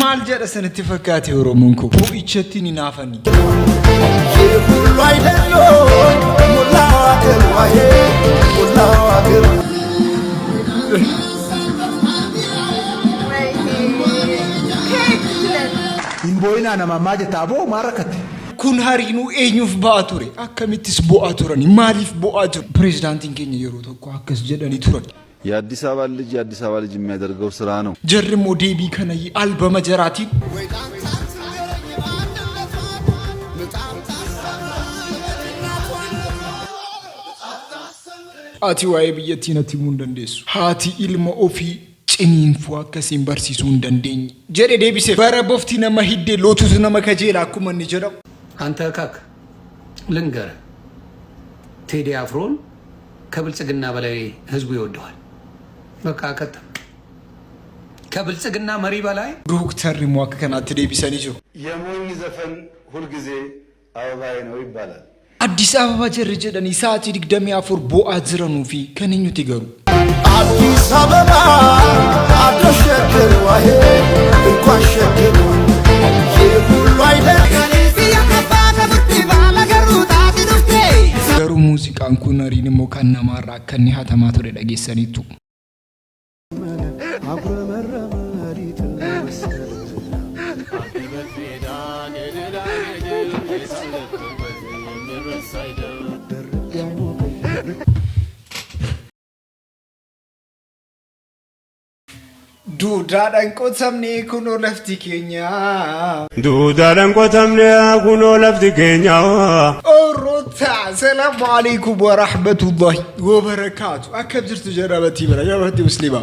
maal jedha sanatti fakkaate Oromoon ko ichatti ni naafani Imboyna nama maje tabo marakate kun hariinuu eenyuuf ba'a ture akkamittis bo'aa turani maaliif bo'aa ture ፕሬዝዳንቲን keenya yeroo tokko akkas jedhani turan የአዲስ አበባ ልጅ የሚያደርገው ስራ ነው ጀርሞ ዴቢ ከነይ አልበመ ጀራቲ አቲ ዋይ ብየቲ ነቲ ሙንደንዴሱ ሃቲ ኢልማ ኦፊ ጭኒንፉ አከሲን በርሲሱ እንደንደኝ ጀሬ ዴቢሴ በረቦፍቲ ነማ ሂዴ ሎቱስ ነማ ከጄላ አኩመን ጀራው አንተ ካክ ልንገር ቴዲ አፍሮን ከብልጽግና በላይ ህዝቡ ይወደዋል በቃ ከተ ከብልጽግና መሪ በላይ ዶክተር ሪሟክ ከናት ዴቢሰን ይዞ የሞኝ ዘፈን ሁሉ ጊዜ አበባይ ነው ይባላል አዲስ አበባ ጀርጀደኒ ሰዓት ይድግደም ያፎር ቦአ ዝረኑ ፊ ከነኙት ይገሩ አዲስ አበባ አደሸከር ዋሄ እንኳን ሸከር ሁሉ አይደል ገሩ ሙዚቃን ኩነሪን ሞካና ማራ ከኒ ሀተማቶ ደገሰኒቱ Duudhaan qotamne kuno lafti keenya Duudhaan qotamne kuno lafti keenya Orota Assalamu alaikum wa rahmatullahi wa barakatuh Akkam jirtu jarabati bira jarabati muslima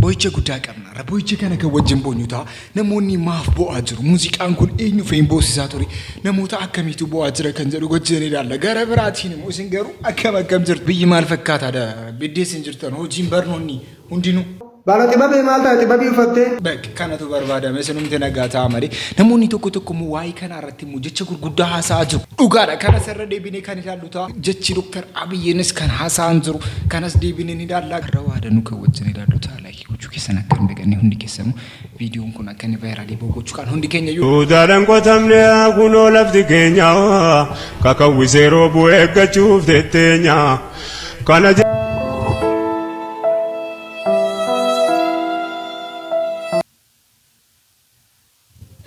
Boicha guddaa qabna raboicha kana kan wajjin boonyuta namoonni maaf bo'aa jiru muuziqaan kun eenyu fe'in boosisaa ture namoota akkamiitu bo'aa jira kan jedhu gocheen ilaalla gara biraatiin immoo isin garuu akkam jirtu biyyi maal fakkaataadha biddeessin jirtan hojiin barnoonni hundinuu Balati babe malta tibabi ufatte Bek kanatu barbaadame sunumte nagaata amari namoonni tokko mu waa'ee kana irratti mu jecha gurguddaa haasa'aa jiru dhugaadha kana sarra deebine kan ilaalluta jechi Dr. Abiyyinis kan haasa'an jiru kanas deebine ni ilaalla rawaadanu kan wajjin ilaalluta like gochuu keessan akka beekanii hundi keessanu viidiyoon kun akka inni vaayiraalii bogochuu kan hundi keenya yoo Duudhaan qotamne kunoo lafti keenya kakawwisee roobuu eeggachuuf tetteenya kana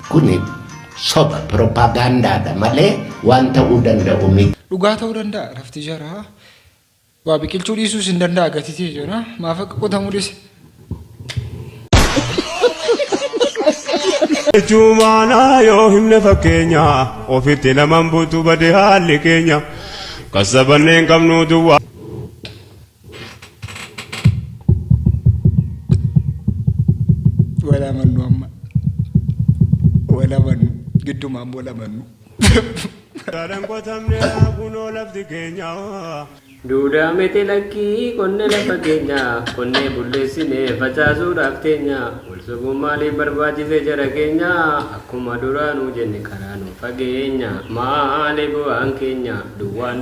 Kuni soba propaganda da malee wanta udanda'u mi dhugaa ta'uu danda'a rafti jara waa biqilchuu dhiisuus hin danda'a gatitee jira maaf akka qotamuu dhise Jumaana yoo himne fakkeenya ofitti naman buutu bade haalli keenya kasabanneen qabnu duwwaa wala mannu amma wala mannu gidduma ammoo wala mannu Duudhaan qotamne kunoo lafti keenya Duudhaa miti lakkii qonnee lafa keenya qonnee bulleessine facaasuudhaaf teenya walsuguun maaliif barbaachise jara keenya akkuma duraanuu jenne karaa nu fageenya maali bu'aan keenya duwwaa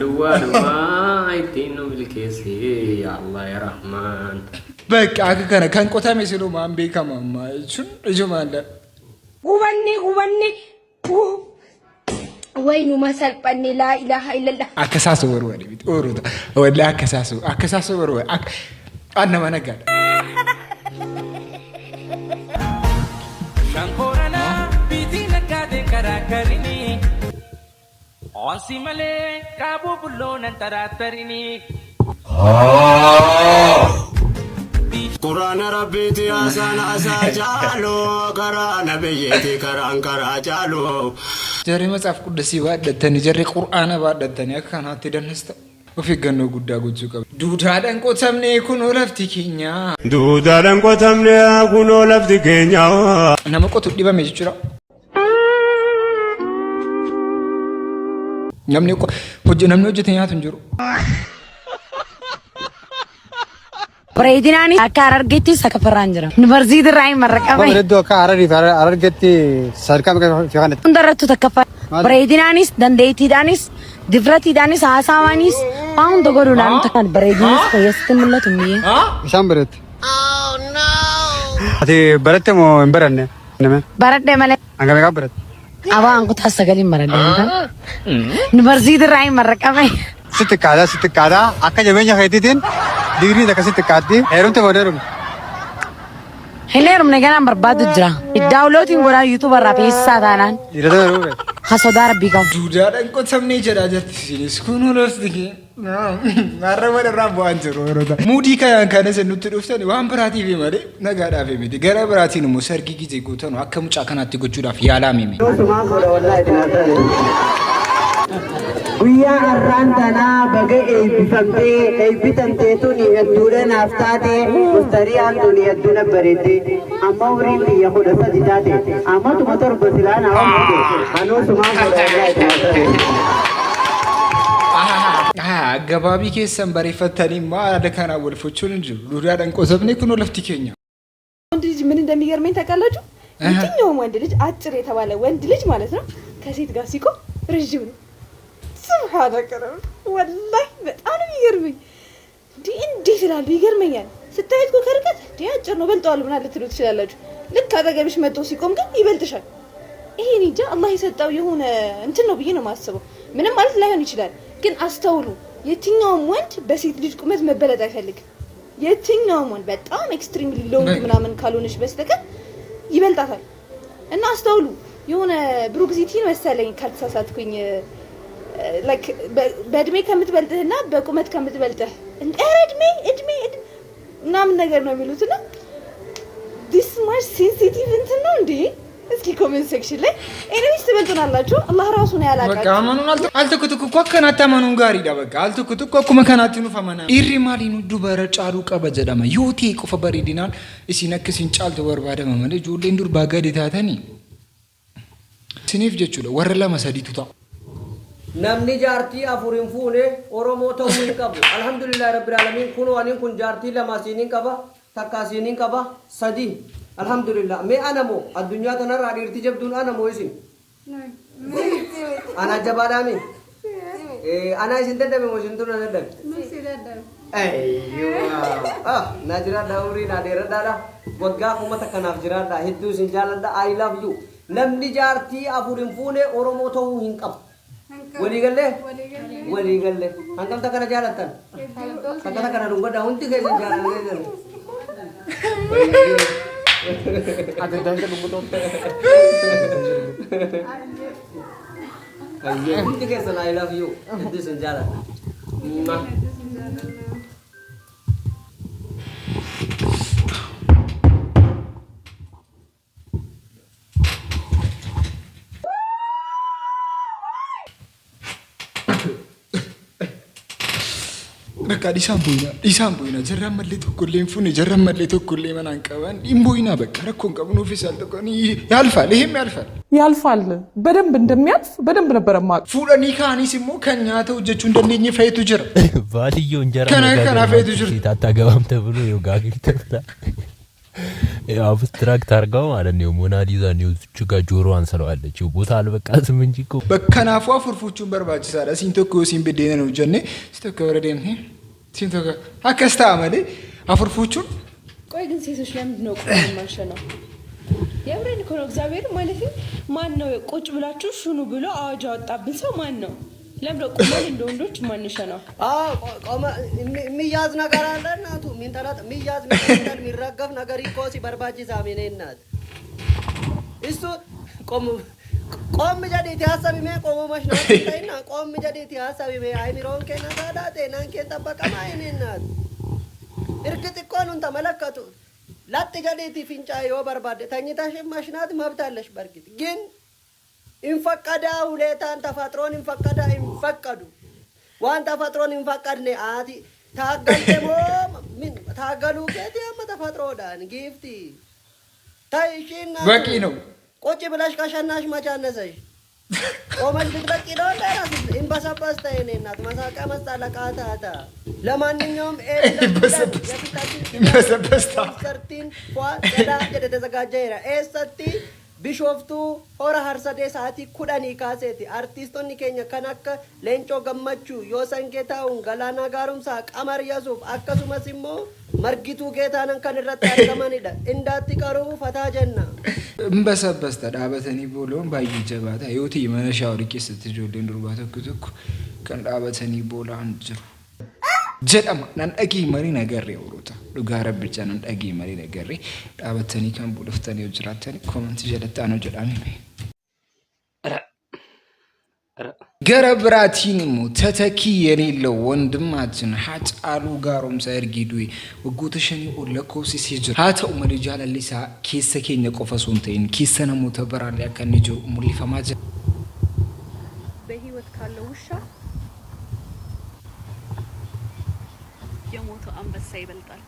ittiin nu bilkeesse yaa Allah yaa Rahmaan በቃ ከከነ ከን ቆታሜ ሲሉ ማን ቤከማማ እቹን እጁማለ ጉበኒ ወይኑ መሰልපኒ ላ ኢላሃ ኢላላህ አከሳሱ ወርወሪ ቢት ኦሩታ ወላ አከሳሱ ወርወሪ አነ ማነጋድ ሸንኮረና ቢቲ ነጋዴ ከራከሪኒ ኦሲመሌ ካቡ ቡሎነን ተራተሪኒ Quraan rabbiiti haasaan haasaa jaaloo karaa nabiyyeeti karaan karaa jaaloo Jarri matsaaf quddasii baadhattanii jarri qur'aana baadhattanii akka kanaatti dannasta of eeggannoo guddaa gochuu qabu. Duudhaan qotamne kunoo lafti keenya Duudhaan qotamne kunoo lafti keenya nama qotu dhibame jechuudha. Namni hojjete nyaatu hin jiru. Bareedinaani akka argetti sakafaraan jira. Yuunivarsiitii irraa marraqame. Bareedduu akka argetti sarkaa fiiqan. Hundarrattu takkaffaa. Bareedinaanis dandeettiidhaanis difratiidhaanis haasawaanis waan hunda godhuudhaan takkaan bareedinis fayyasitti mul'atu mi'ee. Isaan bareetti. ati baratte moo hin baranne nama baradhe malee hanga meeqa baratte abaan kutaa sagalii baradhe yuunivarsiitii irraa hin marraqame sitti qaadaa akka jabeenya keetiitiin digrii takka sitti qaaddi heerumte boodeerum hin heerumne ganaan barbaadu jira daawulootiin godhaa yuutuuba irraa beeksisaa taanaan dhiirota yeroo hasodaa rabbii qabu duudaadhaan qotamnee jedhaa jirti isinis kun hoolosti marrama irraa bu'aan jiru yeroo muudii kanas nutti dhuftani waan biraatiif malee nagaadhaaf miti gara biraatiin immoo sargii gisee guutanu akka mucaa kanaatti gochuudhaaf yaalaa mimi. Guyyaa har'aan tanaa baga eebbifamtee tuni hedduudha naaf taate mustarii haatuni hedduudha bareedde amma umriin biyya 13 taate ammatuma torba silaa na waamate anuusumaan Gabaabii keessan bareeffatanii maada kanaa wal fochuun hin jiru duudhaadhaan qosabnee kunoo lafti keenya. ወንድ ልጅ ምን እንደሚገርመኝ ታውቃላችሁ? የትኛውም ወንድ ልጅ አጭር የተባለ ወንድ ልጅ ማለት ነው ከሴት ጋር ሲቆም ረጅም ነው። ሱብሃንአላህ ወላሂ በጣም ነው የሚገርመኝ። እንዴት ይላሉ ይገርመኛል። ስታዩት እኮ ከርቀት አጭር ነው በልጧል ምናምን ልትሉ ትችላላችሁ። ልክ አጠገብሽ መጥቶ ሲቆም ግን ይበልጥሻል። ይሄ እንጃ አላህ የሰጠው የሆነ እንትን ነው ብዬ ነው የማስበው። ምንም ማለት ላይሆን ይችላል ግን አስተውሉ። የትኛውም ወንድ በሴት ልጅ ቁመት መበለጥ አይፈልግም። የትኛውም ወንድ በጣም ኤክስትሪምሊ ሎንግ ምናምን ካልሆነሽ በስተቀር ይበልጣታል። እና አስተውሉ። የሆነ ብሩክዚቲን መሰለኝ ካልተሳሳትኩኝ ላይክ በእድሜ ከምትበልጥህና በቁመት ከምትበልጥህ እድሜ ምናምን ነገር ነው የሚሉትና this much sensitive እንትን ነው እንዴ? እስኪ ኮሜንት ሴክሽን ላይ ኤኒዌይስ ትበልጡናላችሁ። አላህ ራሱ ነው ያላቃችሁ። በቃ ማኑን አልተኩትኩ እኮ ከናታ ማኑን ጋር ይዳ በቃ አልተኩትኩ እኮ ከመከናትኑ ፈመና ኢሪማሊኑ ዱበረ ጫሩ ቀበጀዳማ ዮቲ ቆፈ በሪዲናል እሲ ነክሲን ጫልተ ወርባደ መመለ ጆሌ እንዱር ባገድ ታተኒ ሲኒፍ ጀቹለ ወረላ መሰዲቱታ namni jaartii afurin fuune oromoo ta'uu hin qabu alhamdulillah rabbil alamin kuno anin kun jaartii lama sinin qaba takka sinin qaba sadi alhamdulillah me anamo addunyaa tanarra dhiirti jabduun anamo isin ana jabadami ana isin dadame mo isin tuna dadame ayyo na jira dauri na dera dada wagga kuma takanaaf jiraadha hedduu isin jaaladha I love you namni jaartii afurin fuune oromoo ta'uu hin qabu wali galle hangam takana jaalatan takana kana dungoda hunti keessa jaalatan ada danke dungoda ayye hunti keessa I love you this is jaalatan በቃ ዲሳን ቦይና ጀራን መሌ ተኮሌን ፉን ጀራን መሌ ተኮሌ ማን አንቀባን ኢምቦይና በቃ ረኮን ቀብኖ ኦፊሻል ተቆኒ ያልፋል ይሄም ያልፋል በደንብ እንደሚያልፍ በደንብ ነበር ማቅ ፉለኒ ካኒ ሲሞ ከኛ ተውጀቹ እንደነኝ ፈይቱ ጅራ ባልዮ እንጀራ ከና ፈይቱ ጅራ ታታገባም ተብሎ ይጋግል ተብላ አብስትራክት አርጋው ማለት ነው ሞናሊዛ ነው ቹጋ ጆሮዋን ሰለዋለች ቦታ አልበቃትም እንጂ እኮ በከናፏ ፍርፉቹን በርባጭ ሳራ ሲንተኮ ሲንበደነ ነው ጀነ ስተከወረደን ሲንተኮ አከስታ አመለ አፍርፉቹን ቆይ ግን ሴቶች ለምንድን ነው ቆይ ማንሸነው የብሬን እኮ ነው እግዚአብሔር ማለት ማን ነው ቁጭ ብላችሁ ሹኑ ብሎ አዋጅ አወጣብን ሰው ማን ነው ለምዶ ቆመን እንደ ወንዶች ማንሸነው ቆመ የሚያዝ ነገር አለ እናቱ ሚንጠላት የሚያዝ ነገር የሚረገፍ ነገር ይቆሲ በርባጂ ዛሜኔ እናት እሱ ቆም ጀዴት ያሳቢ ሜ ቆሞ ማሽና ታይና ቆም ጀዴት ያሳቢ ሜ አይሚሮን ከና ታዳቴ ናንከን ተበቀማ አይኔናት እርግጥ እኮ ነው ተመለከቱ ላጥ ጀዴት ፊንጫ ዮ በርባደ ታኝታሽ ማሽናት መብታለሽ በርግጥ ግን እንፈቀዳ ሁለታን ተፈጥሮን እንፈቀዳ እንፈቀዱ ዋን ተፈጥሮን እንፈቀድነ አቲ ታገልተሞ ምን ታገሉ ከዲያማ ተፈጥሮ ዳን ጊፍቲ ታይሽና በቂ ነው ቆጭ ብላሽ ካሻናሽ ማቻነሰሽ ቆመሽ ብትበቂ ነው ለራስ እንበሰበስ ታይኔናት ማሳቃ መስጣለቃታታ ለማንኛውም እንበሰበስታ ሰርቲን ፏ ጸዳ የተዘጋጀ ይራ ኤሰቲ ቢሾፍቱ ሆራ ሀርሰዴ ሰዓቲ ኩዳኒ ካሴቲ አርቲስቶኒ ኬኛ ከናከ ሌንጮ ገመቹ ዮሰን ጌታውን ገላና ጋሩምሳ ቀመር የሱፍ አከሱመስ ኢሞ መርጊቱ ጌታንን ከንረት ያርገመንዳ እንዳትቀሩ ፈታ ጀና እምበሰበስ ተዳበተኒ ቦሎን ባይ ጀባታ ዮቲ መነሻው ሪኬስ ትጆልን ዱርባታ ኩትኩ ከንዳበተኒ ቦላ አንጅሩ ጀዳማ ናንደጊ መሪ ነገር ያውሩታ ዱጋረ ብቻ ናንደጊ መሪ ነገር ዳበተኒ ካን ቦለፍተኒ ወጅራተኒ ኮሜንት ጀለታ ነው ጀዳሚ ገረብራቲንሙ ተተኪ የሌለው ወንድማችን ሀጫሉ ጋሮም ሳይርጊዱይ ወጉተሸኒ ኦለኮሲ ሲጅር ሀተው መሪጃ ለሊሳ ኬሰኬኛ ቆፈሶንተይን ኬሰነሙ ተበራል ያከንጆ ሙሊፈማጀ በህይወት ካለው ውሻ የሞተው አንበሳ ይበልጣል።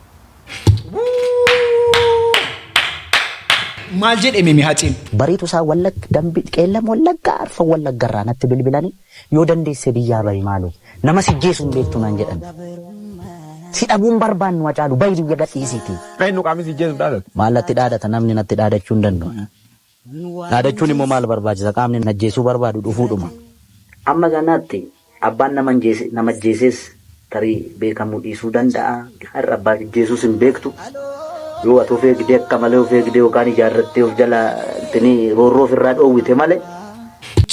ማልጀድ ኤሜሚ ሀጪን በሪቱ ሳ ወለክ ደምቢ ቀለም ወለጋ አርፈ ወለጋ ራናት ብልብላኒ ዮደንዴ ሰዲያ ባይ ማሉ ነመስጄሱን ቤቱ ናንጀደን ሲዳቡን በርባን ዋጫሉ ባይዱ የገጥ ይሲቲ ከይኑ ቃሚስ ይጀስ ዳለት ማለት ዳዳተ ናምኒ ነት ዳዳቹ እንደን ነው ዳዳቹን ሞ ማል በርባጅ ዘቃምኒ ነጄሱ በርባዱ ዱፉዱማ አመጋናቲ አባና ነመጄሴስ ተሪ ቤከሙ ዲሱ ደንዳ አረባ ጄሱስን ቤክቱ yo ato fe gide kamale fe gide okani jarrete of jala tini rorro firrado wite male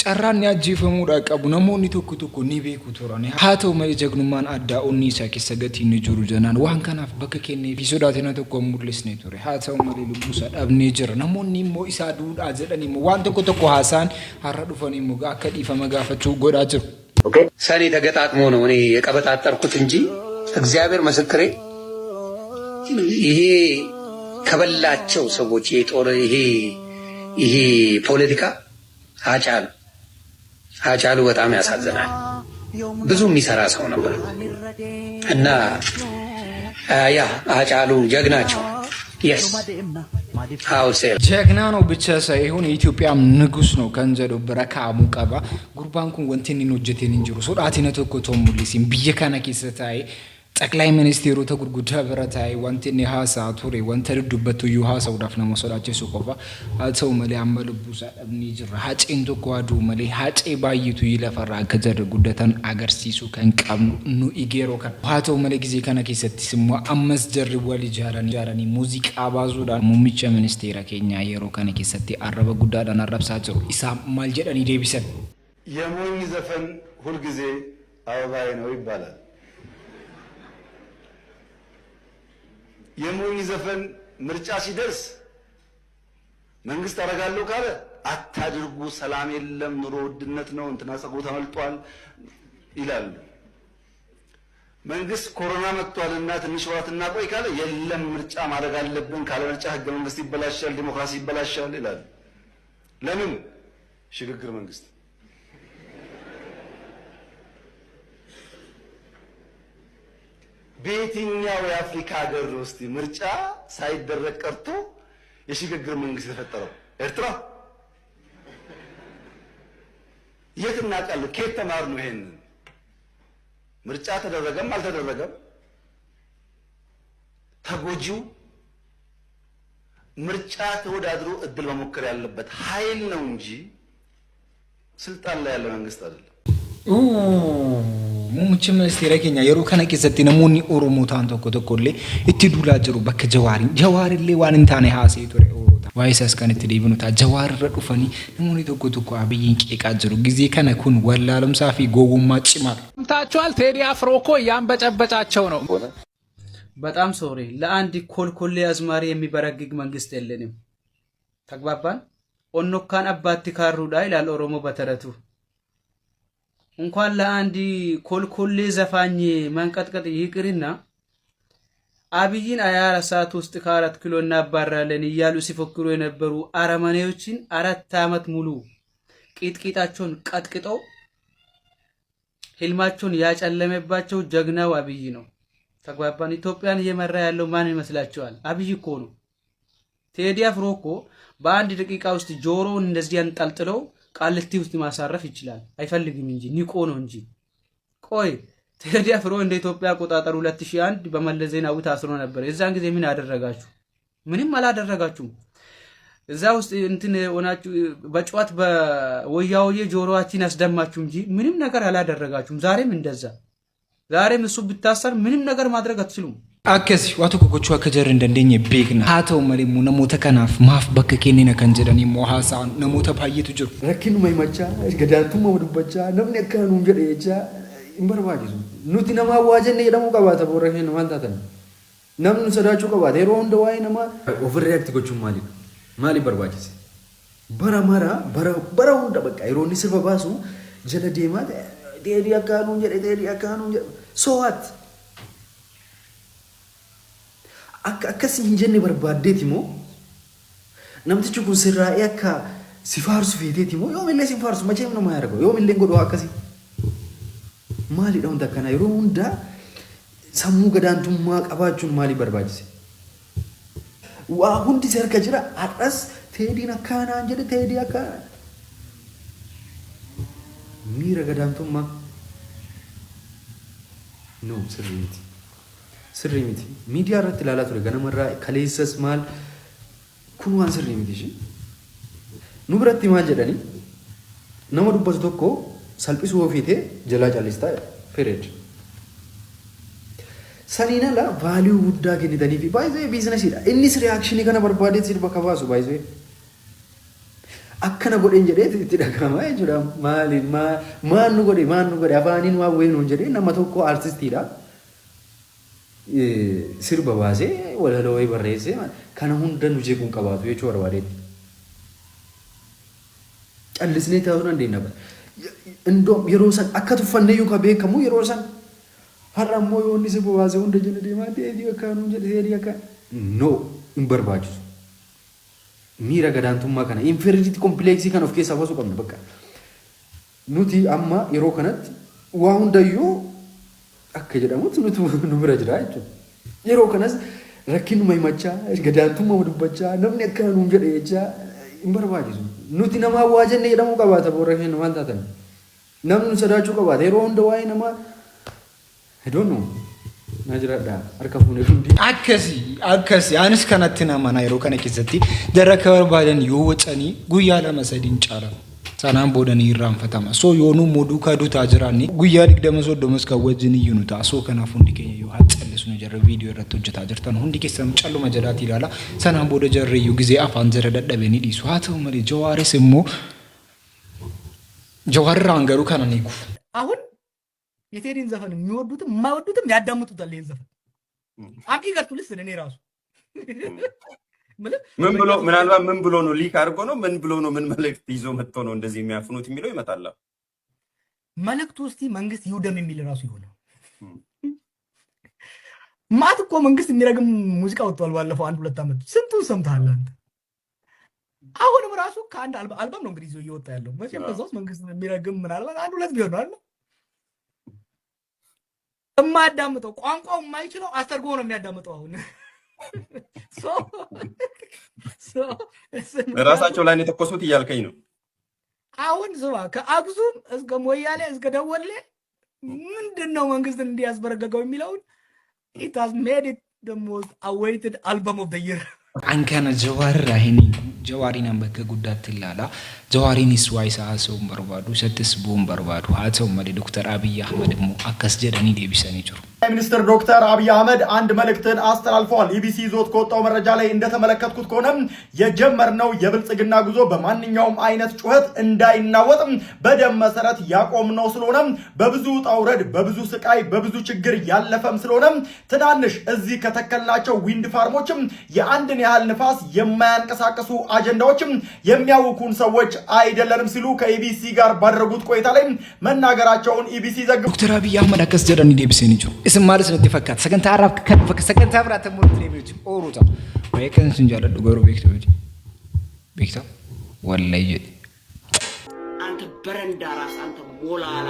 ጨራን ያጂፈሙ ዳቀቡ ነሞኒ ተኩ ኒቤኩ ቶራኒ ሃተው መሪ ጀግኑማን አዳ ኦኒሳ ከሰገቲ ንጁሩ ጀናን ዋን ከናፍ በከከኔ ቢሶዳቴና ተኮ ሙርሊስ ነቶሪ ሃተው መሪ ልቡሳ ዳብኔ ጀር ነሞኒ ሞ ኢሳዱ አዘደኒ ሞ ዋን ተኮ ሐሳን አረዱፈኒ ሞ ጋከዲፈ መጋፈቹ ጎዳጅ ኦኬ ሰኔ ተገጣጥሞ ነው እኔ የቀበጣጠርኩት እንጂ እግዚአብሔር መስክሬ ይሄ ከበላቸው ሰዎች የጦር ይሄ ፖለቲካ አጫሉ በጣም ያሳዝናል። ብዙ የሚሰራ ሰው ነበር እና ያ አጫሉ ጀግናቸው yes how say ጀግና ነው ብቻ ሳይሆን የኢትዮጵያ ንጉስ ነው ከንጀዶ በረካ ሙቀባ ጉርባንኩን ወንቲኒ ነው ጀቴን እንጅሩ ሶዳቲነ ተኮቶም ሙሊሲም በየካና ኪሰታይ ጠቅላይ ሚኒስትሩ ተጉርጉዳ በረታይ ወንቲኒ ሃሳ ቱሬ ወንተርዱበት ዩ ሃሳ ወዳፍና መሰላቸው ሱቆፋ አተው መለ አመልቡሳ አብኒ ጅራ ሀጪን ተቋዱ መለ ሀጪ ባይቱ ይለፈራ ከጀር ጉደተን አገር ሲሱ ከንቀም ኑ ኢጌሮ ከ ሃተው መለ ጊዜ ከነከሰት ስሙ አመስ ጀር ወሊ ጃራኒ ሙዚቃ ባዙዳ ሙሚቸ ሚኒስቴር ከኛ የሮ ከነከሰት አረበ ጉዳዳና ረብሳቸው ኢሳ ማልጀዳኒ ዴቢሰን የሞኝ ዘፈን ሁሉ ጊዜ አበባይ ነው ይባላል። የሞኝ ዘፈን ምርጫ ሲደርስ መንግስት አረጋለሁ ካለ አታድርጉ፣ ሰላም የለም፣ ኑሮ ውድነት ነው፣ እንትና ጸጉሩ ተመልጧል ይላሉ። መንግስት ኮሮና መጥቷልና ትንሽ ወራትና ቆይ ካለ የለም ምርጫ ማድረግ አለብን፣ ካለ ምርጫ ህገ መንግስት ይበላሻል፣ ዲሞክራሲ ይበላሻል ይላሉ። ለምን? ሽግግር መንግስት በየትኛው የአፍሪካ ሀገር ውስጥ ምርጫ ሳይደረግ ቀርቶ የሽግግር መንግስት የተፈጠረው? ኤርትራ? የት እናውቃለን? ከየት ተማርነው? ይሄን ምርጫ ተደረገም አልተደረገም ተጎጂው ምርጫ ተወዳድሮ እድል መሞከር ያለበት ኃይል ነው እንጂ ስልጣን ላይ ያለ መንግስት አይደለም። ሙምቺ ሚኒስቴር ከኛ የሮ ከነቂ ሰቲ ነሞኒ ኦሮሞ ታንቶ ኮተኮሌ እትዱላ ጅሩ በከ ጀዋሪሌ ዋንንታኔ ሃሴ ቶሬ ኦሮታ ዋይሰስ ከነቲ ዲብኑታ ጀዋር ረዱፈኒ ነሞኒ ተኮተኮ አብይን ቄቃ ጅሩ ጊዜ ከነኩን ወላለም ሳፊ ጎጉማ ጭማል ታቻል ቴዲ አፍሮ እኮ ያንበጨበጫቸው ነው። በጣም ሶሪ ለአንድ ኮልኮሌ አዝማሪ የሚበረግግ መንግስት የለንም። ተግባባን። ኦኖካን አባቲ ካሩዳ ይላል ኦሮሞ በተረቱ። እንኳን ለአንድ ኮልኮሌ ዘፋኝ መንቀጥቀጥ ይቅርና አብይን 24 ሰዓት ውስጥ ከ4 ኪሎ እናባራለን እያሉ ሲፎክሩ የነበሩ አረመኔዎችን 4 አመት ሙሉ ቂጥቂጣቸውን ቀጥቅጠው ህልማቸውን ያጨለመባቸው ጀግናው አብይ ነው። ተግባባን። ኢትዮጵያን እየመራ ያለው ማን ይመስላችኋል? አብይ እኮ ነው። ቴዲ አፍሮ እኮ በአንድ ደቂቃ ውስጥ ጆሮውን እንደዚህ አንጠልጥለው ቃልቲ ውስጥ ማሳረፍ ይችላል። አይፈልግም እንጂ ንቆ ነው እንጂ። ቆይ ቴዲ አፍሮ እንደ ኢትዮጵያ አቆጣጠር 2001 በመለስ ዜናዊ ታስሮ ነበር። የዛን ጊዜ ምን አደረጋችሁ? ምንም አላደረጋችሁም። እዛ ውስጥ እንትን ሆናችሁ በጨዋት በወያውዬ ጆሮአችን አስደማችሁ እንጂ ምንም ነገር አላደረጋችሁም። ዛሬም እንደዛ። ዛሬም እሱ ብታሰር ምንም ነገር ማድረግ አትችሉም። akkasi waa tokko gochuu akka jarri hin dandeenye beekna haa ta'u malee immoo namoota kanaaf maaf bakka kennina kan jedhan immoo haasa'an namoota baay'eetu jiru. Rakkinuma himachaa gadaantummaa dubbachaa namni akka nuun jedhe jechaa hin barbaachisu. Nuti nama waa jenne jedhamuu qabaata boora keenya maal taatan namni sodaachuu qabaata yeroo hunda waa'ee namaa ofirreact gochuun maaliif maaliif barbaachise? Bara hunda bakka yeroo inni sirba baasu jala deemaa dheedhii akka nuun jedhe so what? Akkasii hin jenne barbaaddeeti moo namtichi kun sirraa'ee akka si faarsu feeteeti moo yoomillee si faarsu macheem nama yaarago yoomillee godhoo akkasii maalidha hunda akkana yeroo hunda sammuu gadaantummaa qabaachuun maalii barbaachise waa hundi si harka jira har'as teediin akkanaan jedhe teedii akkanaan miira gadaantummaa no sirrii miti miidiyaa irratti ilaalaa ture ganamarraa kaleessas maal kun waan sirrii miti ishee nu biratti maal jedhanii nama dubbatu tokko salphisuu ofiitee jalaa callistaa fereed saniin ala vaaliyuu guddaa kennitanii fi baay'ee biizinasiidha innis riyaakshini kana barbaadee sirba kabaasu baay'ee akkana godheen jedhee itti dhagahamaa jechuudha maaliin maan nu godhe afaaniin waan wayii nuun jedhee nama tokko artistiidha. Sirba baasee walaloo wayii barreessee kana hunda nu jeequun qabaatu jechuu barbaadeetti. Callisnee taa'uu dandeenya. Indoom yeroo san akka tuffannee yookaan beekamu yeroo san har'a immoo yoo inni sirba baasee hunda jala deemaa teedii akka nuun jedhe teedii akka no hin barbaachisu. Miira gadaantummaa kana inferiority complex kana of keessaa baasuu qabna bakka. Nuti amma yeroo kanatti waa hundayyuu akka jedhamutti nu bira jira jechuudha. Yeroo kanas rakkinuma himachaa gadaantummaa dubbachaa namni akka nuun jedhe jechaa hin barbaachisu. Nuti namaa waa jenne jedhamuu qabaata boora keenya maal taatan namni sodaachuu qabaata yeroo hunda waa'ee namaa I don't know na jiraadha harka fuunee hundi. Akkasi anis kanatti nama yeroo kana keessatti jarra akka barbaadan yoo wacanii guyyaa 2-3 caala. Sanaan boodanii irraanfatama. So yoonuu moduu kaduutaa jiraanni guyyaa 20-30 kan wajjin iyyuu nu ta'a. So kanaaf hundi keenya yoo haxxallisu nu jarra viidiyoo irratti hojjetaa jirtan hundi keessan calluma jedhaati ilaala. Sanaan booda jarri iyyuu gizee afaan jara dadhabanii dhiisu. Haa ta'u malee Jawaaris immoo Jawaarraan garuu kana ni gufu. አሁን የቴዲን ዘፈን የሚወዱትም የማይወዱትም ያዳምጡታል። ይሄን ዘፈን አምጪ ገርቱልስ እኔ ራሱ ምን ብሎ ምናልባት ምን ብሎ ነው ሊክ አድርጎ ነው ምን ብሎ ነው ምን መልእክት ይዞ መጥቶ ነው እንደዚህ የሚያፍኑት የሚለው ይመጣል። መልእክቱ እስቲ መንግስት ይውደም የሚል ራሱ ይሆናል። ማት እኮ መንግስት የሚረግም ሙዚቃ ወጥቷል ባለፈው 1-2 አመት ስንቱን ሰምተሃል አንተ? አሁንም ራሱ ከአንድ አልበም ነው እንግዲህ ይዞ እየወጣ ያለው መቼም ከዛው መንግስት የሚረግም ምናልባት 1-2 ቢሆን ነው የማያዳምጠው ቋንቋው የማይችለው አስተርጎ ነው የሚያዳምጠው አሁን ራሳቸው ላይ የተኮሱት እያልከኝ ነው። አሁን ስማ ከአክሱም እስከ ሞያሌ እስከ ደወሌ ምንድነው መንግስትን እንዲያስበረገገው የሚለውን it has made it the most awaited album of the year. Ankana Jawaarraa hini Jawaariin bakka guddaatti ilaala. Jawaariinis waa isaa haasa'uun barbaadu isattis bu'uun barbaadu haa ta'u malee Dr. Abiy Ahmed immoo akkas jedhanii deebisanii jiru. ሚኒስትር ዶክተር አብይ አህመድ አንድ መልእክትን አስተላልፈዋል። ኢቢሲ ይዞት ከወጣው መረጃ ላይ እንደተመለከትኩት ከሆነ የጀመርነው የብልጽግና ጉዞ በማንኛውም አይነት ጩኸት እንዳይናወጥ በደም መሰረት ያቆምነው ስለሆነ በብዙ ጣውረድ በብዙ ስቃይ በብዙ ችግር ያለፈም ስለሆነ ትናንሽ እዚህ ከተከልናቸው ዊንድ ፋርሞችም የአንድን ያህል ንፋስ የማያንቀሳቀሱ አጀንዳዎችም የሚያውኩን ሰዎች አይደለንም ሲሉ ከኢቢሲ ጋር ባደረጉት ቆይታ ላይ መናገራቸውን ኢቢሲ ዘግቧል። ዶክተር አብይ አህመድ akkas jedhanii deebisanii jiru. Isin maalis natti fakkaata sagantaa arab kan fakka sagantaa biraatti immoo deebi'u ooruuta waa'ee kan isin jaalladhu garuu beektaa wallahi jedhi አንተ በረንዳ ራስ አንተ ሞላላ